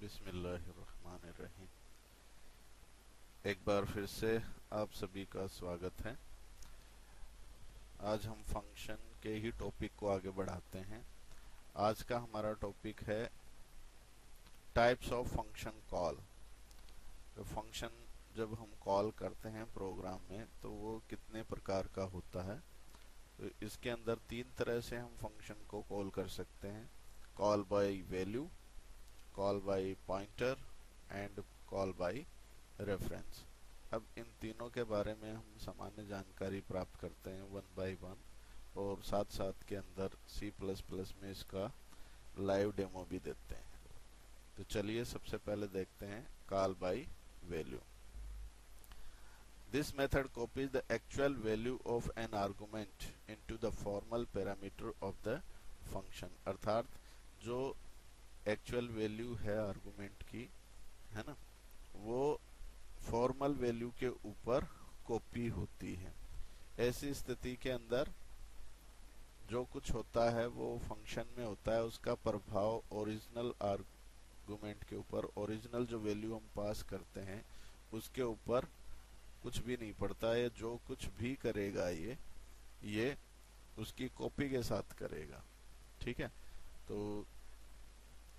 बिस्मिल्लाहिर्रहमानिर्रहीम। एक बार फिर से आप सभी का स्वागत है। आज हम फंक्शन के ही टॉपिक को आगे बढ़ाते हैं। आज का हमारा टॉपिक है टाइप्स ऑफ फंक्शन कॉल। तो फंक्शन जब हम कॉल करते हैं प्रोग्राम में तो वो कितने प्रकार का होता है। तो इसके अंदर तीन तरह से हम फंक्शन को कॉल कर सकते हैं: call by value, call by pointer and call by reference. अब इन तीनों के बारे में हम सामान्य जानकारी प्राप्त करते हैं वन बाय वन, और साथ साथ के अंदर C++ में इसका लाइव डेमो भी देते हैं। तो चलिए सबसे पहले देखते हैं call by value. This method copies the actual value of an argument into the formal parameter of the function. अर्थात जो एक्चुअल वैल्यू है आर्गुमेंट की, है ना, वो फॉर्मल वैल्यू के ऊपर कॉपी होती है। ऐसी स्थिति के अंदर जो कुछ होता है वो फंक्शन में होता है, उसका प्रभाव ओरिजिनल आर्गुमेंट के ऊपर, ओरिजिनल जो वैल्यू हम पास करते हैं उसके ऊपर कुछ भी नहीं पड़ता है। जो कुछ भी करेगा ये उसकी कॉपी के साथ करेगा। ठीक है, तो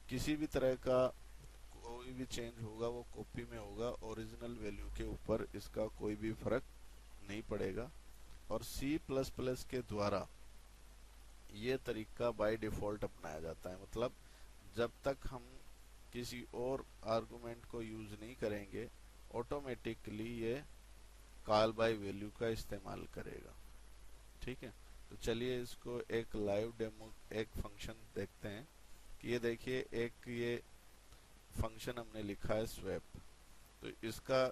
किसी भी तरह का कोई भी चेंज होगा वो कॉपी में होगा, ओरिजिनल वैल्यू के ऊपर इसका कोई भी फर्क नहीं पड़ेगा। और C++ के द्वारा ये तरीका बाय डिफॉल्ट अपनाया जाता है। मतलब जब तक हम किसी और आर्गुमेंट को यूज नहीं करेंगे, ऑटोमेटिकली ये कॉल बाय वैल्यू का इस्तेमाल करेगा। ठीक है, तो चलिए इसको एक लाइव डेमो, एक फंक्शन देखते हैं कि ये देखिए, एक ये फंक्शन हमने लिखा है स्वैप। तो इसका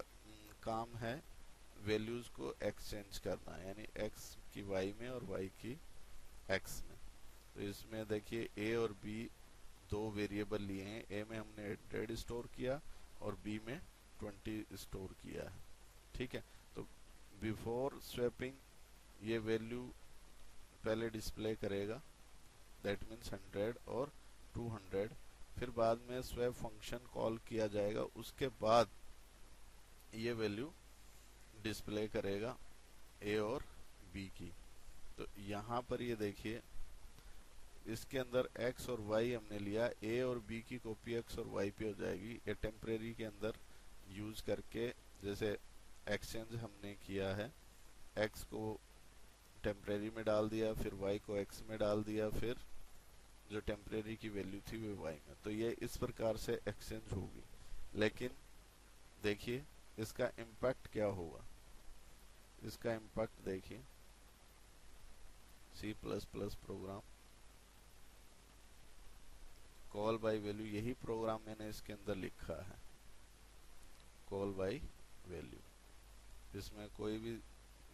काम है वैल्यूज को एक्सचेंज करना, यानी x की y में और y की x में। तो इसमें देखिए a और b दो वेरिएबल लिए हैं। a में हमने 100 स्टोर किया और b में 20 स्टोर किया है। ठीक है, तो बिफोर स्वैपिंग ये वैल्यू पहले डिस्प्ले करेगा, दैट मीन्स 100 और 200। फिर बाद में स्वैप फंक्शन कॉल किया जाएगा, उसके बाद ये वैल्यू डिस्प्ले करेगा a और b की। तो यहाँ पर ये देखिए, इसके अंदर x और y हमने लिया, a और b की कॉपी x और y पे हो जाएगी। ये टेम्परेरी के अंदर यूज करके जैसे एक्सचेंज हमने किया है, x को टेम्परेरी में डाल दिया, फिर y को x में डाल दिया, फिर जो टेम्परेरी की वैल्यू थी वो y में। तो ये इस प्रकार से एक्सचेंज होगी। लेकिन देखिए इसका इम्पैक्ट क्या होगा। इसका इम्पैक्ट देखिए, C++ program call by value, यही प्रोग्राम मैंने इसके अंदर लिखा है, कॉल बाय वैल्यू। इसमें कोई भी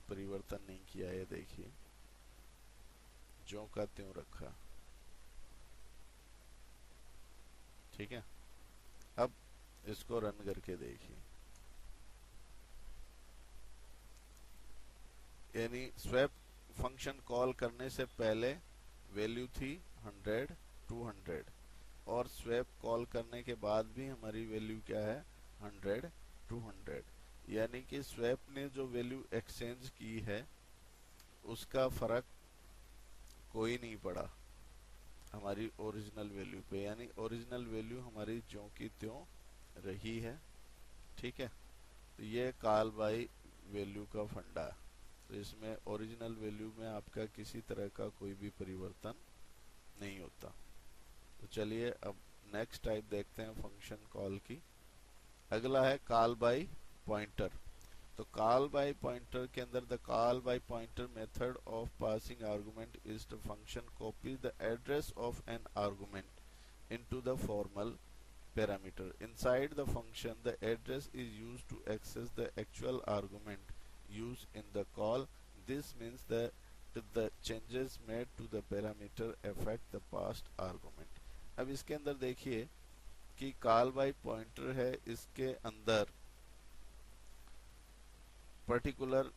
परिवर्तन नहीं किया है, देखिए ज्यों का त्यों रखा। ठीक है, अब इसको रन करके देखिए, यानी स्वैप फंक्शन कॉल करने से पहले वैल्यू थी 100, 200, और स्वैप कॉल करने के बाद भी हमारी वैल्यू क्या है, 100, 200। यानी कि स्वैप ने जो वैल्यू एक्सचेंज की है उसका फर्क कोई नहीं पड़ा हमारी ओरिजिनल वैल्यू पे, यानी ओरिजिनल वैल्यू हमारी ज्यों की त्यों रही है। ठीक है, तो ये कॉल बाय वैल्यू का फंडा है। तो इसमें ओरिजिनल वैल्यू में आपका किसी तरह का कोई भी परिवर्तन नहीं होता। तो चलिए अब नेक्स्ट टाइप देखते हैं फंक्शन कॉल की। अगला है कॉल बाय पॉइंटर। तो कॉल बाय पॉइंटर के अंदर the call by pointer method of passing argument is the function copy the address of an argument into the formal parameter. Inside the function, the address is used to access the actual argument used in the call. This means that the changes made to the parameter affect the passed argument. अब इसके अंदर देखिए कि call by pointer है, इसके अंदर particular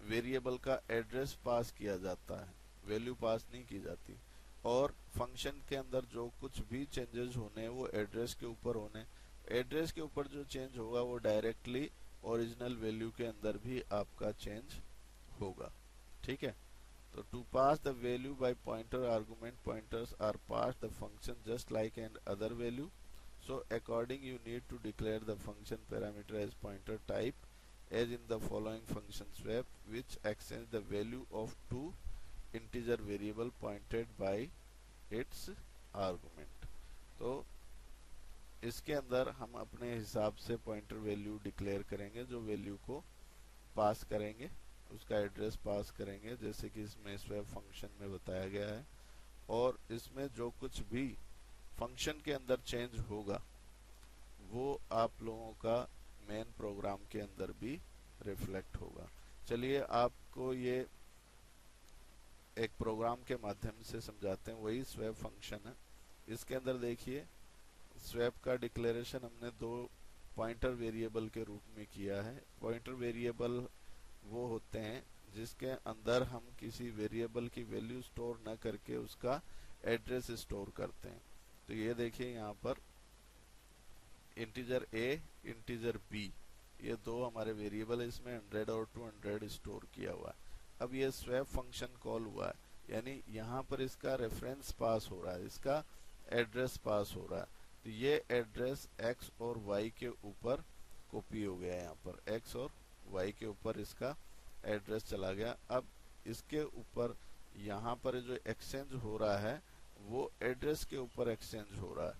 variable का address पास किया जाता है, वैल्यू पास नहीं की जाती। और फंक्शन के अंदर जो कुछ भी चेंजेस होने वो एड्रेस के ऊपर होने, एड्रेस के ऊपर जो चेंज होगा वो डायरेक्टली ओरिजिनल वैल्यू के अंदर भी आपका चेंज होगा। ठीक है, तो to pass the value by pointer argument, pointers are pass the function just like an other value, so according you need to declare the function parameter as pointer type as in the following function swap which exchange the value of two integer variable pointed by its argument। तो इसके अंदर हम अपने हिसाब से pointer value declare करेंगे, जो value को पास करेंगे उसका एड्रेस पास करेंगे, जैसे कि इसमें स्वैप फंक्शन में बताया गया है। और इसमें जो कुछ भी फंक्शन के अंदर चेंज होगा वो आप लोगों का मेन प्रोग्राम के अंदर भी रिफ्लेक्ट होगा। चलिए आपको ये एक प्रोग्राम के माध्यम से समझाते हैं, वही स्वैप फंक्शन है। इसके अंदर देखिए स्वैप का डिक्लेरेशन हमने दो पॉइंटर वेरिएबल के रूप में किया है। पॉइंटर वेरिएबल वो होते हैं जिसके अंदर हम किसी वेरिएबल की वैल्यू स्टोर न करके उसका एड्रेस स्टोर करते हैं। तो ये देखिए यहाँ पर इंटीजर ए, इंटीजर बी, ये दो हमारे वेरिएबल है, इसमें 100 और 200 स्टोर किया हुआ है। अब ये स्वैप फंक्शन कॉल हुआ है, यानी यहाँ पर इसका रेफरेंस पास हो रहा है, इसका एड्रेस पास हो रहा है। तो ये एड्रेस एक्स और वाई के ऊपर कॉपी हो गया है, यहाँ पर एक्स और वाई के ऊपर इसका एड्रेस चला गया। अब इसके ऊपर यहाँ पर जो एक्सचेंज हो रहा है वो एड्रेस के ऊपर एक्सचेंज हो रहा है।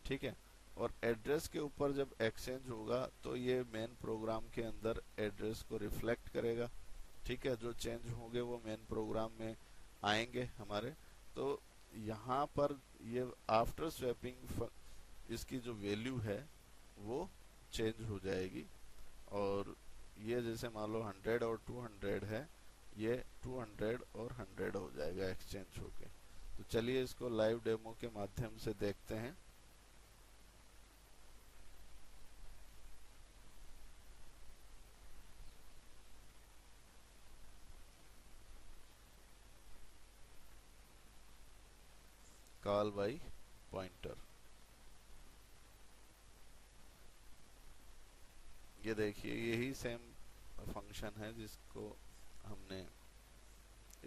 ठीक है, और एड्रेस के ऊपर जब एक्सचेंज होगा तो ये मेन प्रोग्राम के अंदर एड्रेस को रिफ्लेक्ट करेगा। ठीक है, जो चेंज होंगे वो मेन प्रोग्राम में आएंगे हमारे। तो यहाँ पर ये आफ्टर स्वैपिंग इसकी जो वैल्यू है वो चेंज हो जाएगी, और ये जैसे मान लो 100 और 200 है, ये 200 और 100 हो जाएगा एक्सचेंज होके। तो चलिए इसको लाइव डेमो के माध्यम से देखते हैं। कॉल बाय पॉइंटर, ये देखिए यही सेम फंक्शन है जिसको हमने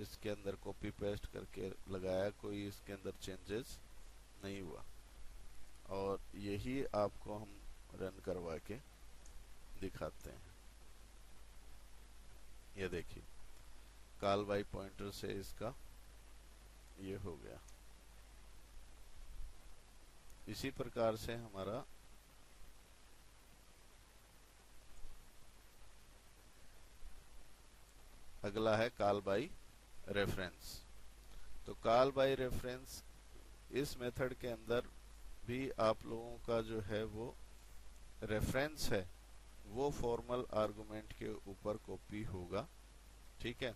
इसके अंदर कॉपी पेस्ट करके लगाया, कोई इसके अंदर चेंजेस नहीं हुआ। और यही आपको हम रन करवा के दिखाते हैं। ये देखिए कॉल बाय पॉइंटर से इसका ये हो गया। इसी प्रकार से हमारा अगला है कॉल बाय रेफरेंस। तो कॉल बाय रेफरेंस इस मेथड के अंदर भी आप लोगों का जो है वो रेफरेंस है वो फॉर्मल आर्गुमेंट के ऊपर कॉपी होगा। ठीक है,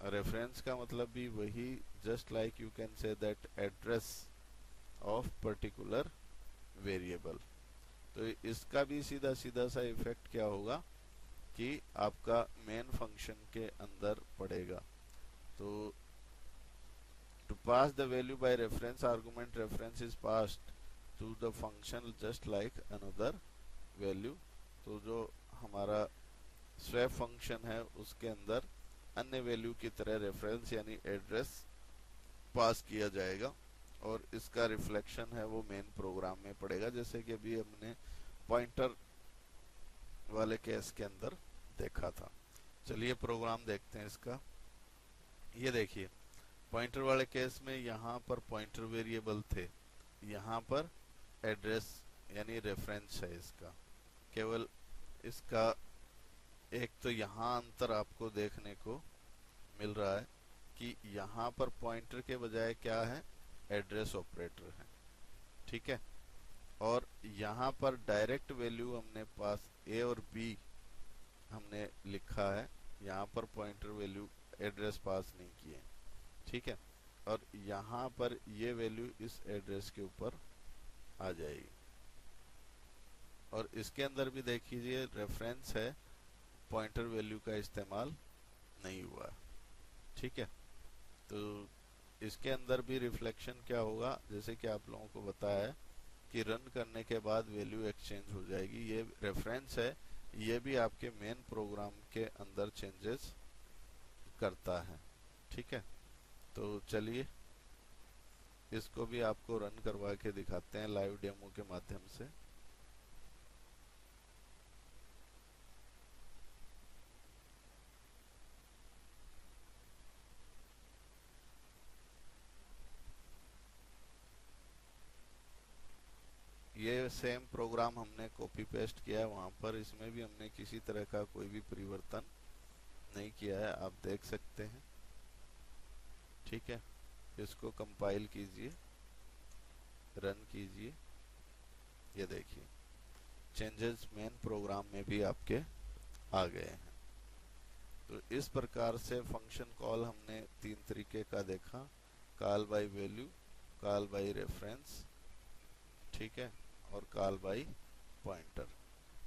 रेफरेंस का मतलब भी वही, just like you can say that address of particular variable. तो इसका भी सीधा सीधा सा इफेक्ट क्या होगा कि आपका मेन फंक्शन के अंदर पड़ेगा। तो to pass the value by reference argument, reference is passed to the function just like another value. तो जो हमारा स्वैप फंक्शन है उसके अंदर अन्य वैल्यू की तरह रेफरेंस यानी एड्रेस पास किया जाएगा, और इसका रिफ्लेक्शन है वो मेन प्रोग्राम में पड़ेगा, जैसे कि अभी हमने पॉइंटर वाले केस के अंदर देखा था। चलिए प्रोग्राम देखते हैं इसका। ये देखिए पॉइंटर वाले केस में यहाँ पर पॉइंटर वेरिएबल थे, यहाँ पर एड्रेस यानी रेफरेंस है इसका। केवल इसका एक तो यहाँ अंतर आपको देखने को मिल रहा है कि यहाँ पर पॉइंटर के बजाय क्या है, एड्रेस ऑपरेटर है। ठीक है, और यहाँ पर डायरेक्ट वैल्यू हमने पास ए और बी हमने लिखा है, यहाँ पर पॉइंटर वैल्यू एड्रेस पास नहीं किए। ठीक है, और यहाँ पर ये वैल्यू इस एड्रेस के ऊपर आ जाएगी। और इसके अंदर भी देख लीजिए रेफरेंस है, पॉइंटर वैल्यू का इस्तेमाल नहीं हुआ। ठीक है, तो इसके अंदर भी रिफ्लेक्शन क्या होगा, जैसे कि आप लोगों को बताया है कि रन करने के बाद वैल्यू एक्सचेंज हो जाएगी। ये रेफरेंस है, ये भी आपके मेन प्रोग्राम के अंदर चेंजेस करता है। ठीक है, तो चलिए इसको भी आपको रन करवा के दिखाते हैं लाइव डेमो के माध्यम से। ये सेम प्रोग्राम हमने कॉपी पेस्ट किया है वहां पर, इसमें भी हमने किसी तरह का कोई भी परिवर्तन नहीं किया है, आप देख सकते हैं। ठीक है, इसको कंपाइल कीजिए, रन कीजिए, ये देखिए चेंजेस मेन प्रोग्राम में भी आपके आ गए हैं। तो इस प्रकार से फंक्शन कॉल हमने 3 तरीके का देखा, call by value, call by reference, ठीक है, और कॉल बाय पॉइंटर।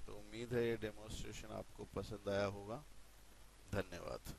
तो उम्मीद है ये डेमोन्स्ट्रेशन आपको पसंद आया होगा। धन्यवाद।